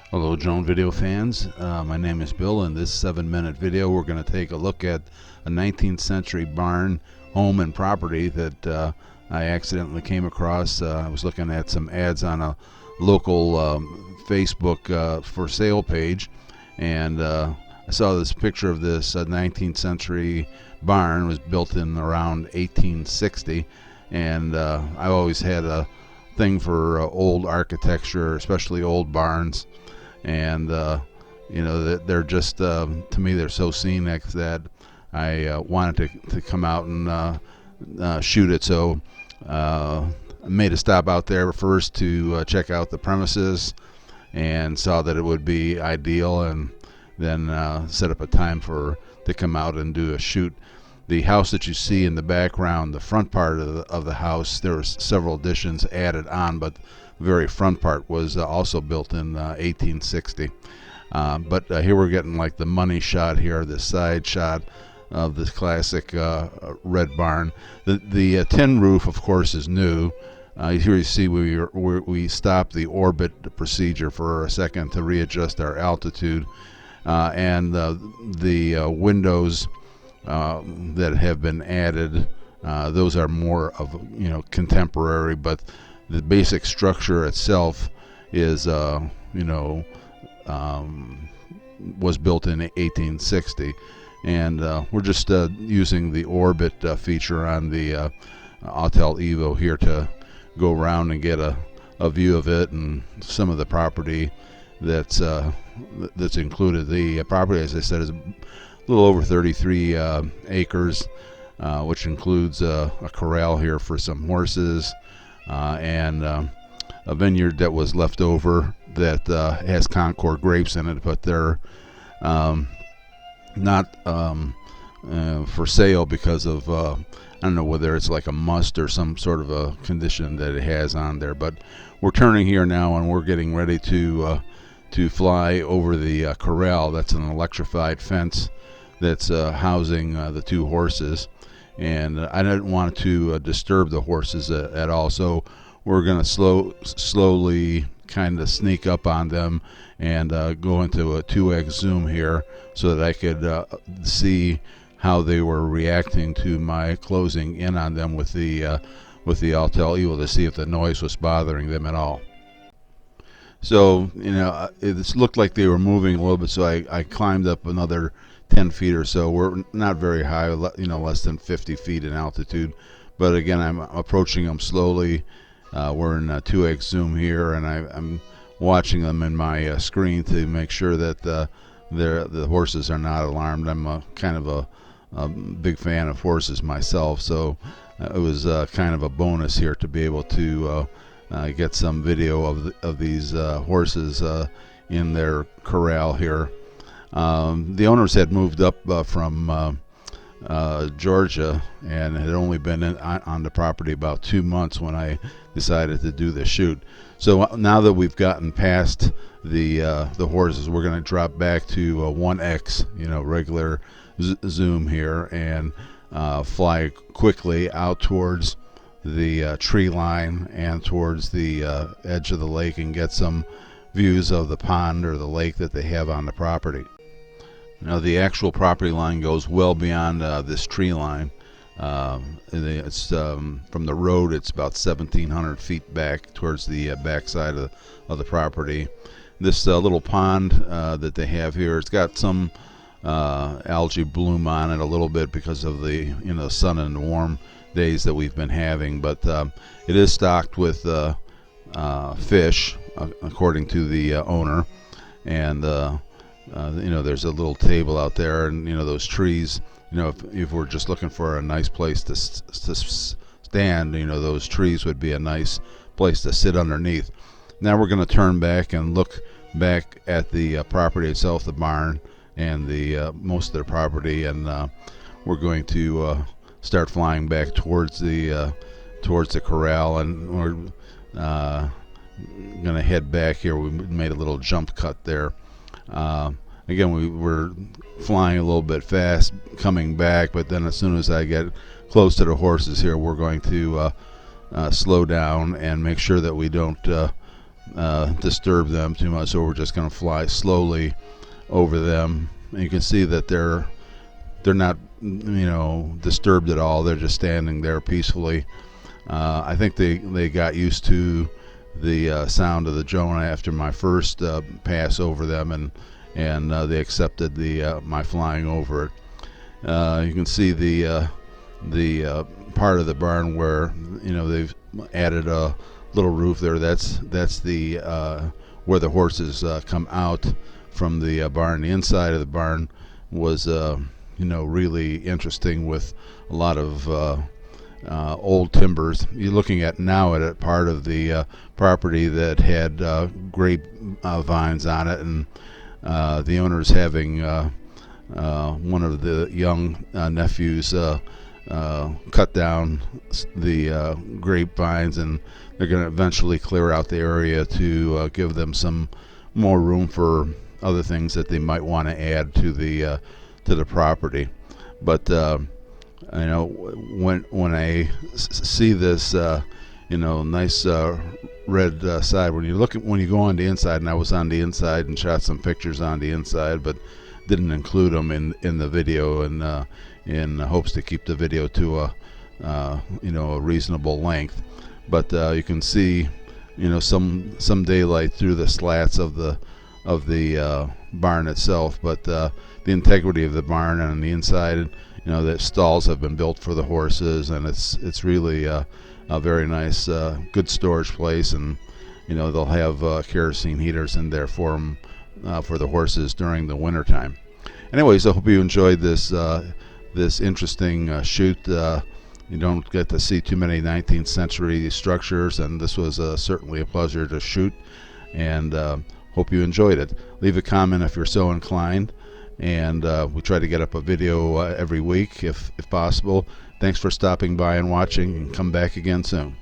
Hello Drone video fans, my name is Bill. In this 7-minute video we're going to take a look at a 19th century barn, home and property that I accidentally came across. I was looking at some ads on a local Facebook for sale page, and I saw this picture of this 19th century barn. It was built in around 1860, and I always had a thing for old architecture, especially old barns. And they're just to me they're so scenic that I wanted to come out and shoot it. So I made a stop out there first to check out the premises, and saw that it would be ideal, and then set up a time to come out and do a shoot. The house that you see in the background, the front part of the house, there were several additions added on, but the very front part was also built in 1860. But here we're getting like the money shot here, the side shot of this classic red barn. The tin roof, of course, is new. Here you see we stopped the orbit procedure for a second to readjust our altitude, and the windows that have been added, those are more of contemporary, but the basic structure itself is was built in 1860, and we're just using the orbit feature on the Autel Evo here to go around and get a view of it and some of the property that's included. The property, as I said, is a little over 33 acres, which includes a corral here for some horses, and a vineyard that was left over that has Concord grapes in it, but they're not for sale because of I don't know whether it's like a must or some sort of a condition that it has on there. But we're turning here now, and we're getting ready to fly over the corral. That's an electrified fence that's housing the two horses, and I didn't want to disturb the horses at all, so we're going to slowly kind of sneak up on them and go into a 2x zoom here so that I could see how they were reacting to my closing in on them with the Autel Evo to see if the noise was bothering them at all. So it looked like they were moving a little bit, so I climbed up another 10 feet or so. We're not very high, less than 50 feet in altitude, but again, I'm approaching them slowly. We're in a 2x zoom here, and I'm watching them in my screen to make sure that the horses are not alarmed. I'm kind of a big fan of horses myself, so it was kind of a bonus here to be able to get some video of these horses in their corral here. The owners had moved up from Georgia, and had only been on the property about 2 months when I decided to do the shoot. So now that we've gotten past the horses, we're going to drop back to 1x, regular zoom here, and fly quickly out towards the tree line and towards the edge of the lake, and get some views of the pond or the lake that they have on the property. Now, the actual property line goes well beyond this tree line. It's from the road, it's about 1,700 feet back towards the back side of the property. This little pond that they have here, it's got some algae bloom on it a little bit because of the sun and warm days that we've been having, but it is stocked with fish, according to the owner, and there's a little table out there, and those trees, if we're just looking for a nice place to stand, those trees would be a nice place to sit underneath. Now we're going to turn back and look back at the property itself, the barn, and the most of their property, and we're going to start flying back towards the corral, and we're going to head back here. We made a little jump cut there. Again, we were flying a little bit fast coming back, but then as soon as I get close to the horses here, we're going to slow down and make sure that we don't disturb them too much, so we're just going to fly slowly over them. And you can see that they're not, disturbed at all. They're just standing there peacefully. I think they got used to the sound of the drone after my first pass over them, and they accepted my flying over it. You can see the part of the barn where they've added a little roof there. That's the where the horses come out from the barn. The inside of the barn was really interesting, with a lot of old timbers. You're looking at now at a part of the property that had grape vines on it, and the owner's having one of the young nephews cut down the grapevines, and they're going to eventually clear out the area to give them some more room for other things that they might want to add to the property. But when I see this nice red side, when you go on the inside, and I was on the inside and shot some pictures on the inside, but didn't include them in the video, and in hopes to keep the video to a reasonable length. But you can see some daylight through the slats of the barn itself, but the integrity of the barn and the inside, the stalls have been built for the horses, and it's really a very nice, good storage place, and they'll have kerosene heaters in there for them, for the horses during the winter time. Anyways, I hope you enjoyed this interesting shoot. You don't get to see too many 19th century structures, and this was certainly a pleasure to shoot, and hope you enjoyed it. Leave a comment if you're so inclined, and we try to get up a video every week if possible. Thanks for stopping by and watching, and come back again soon.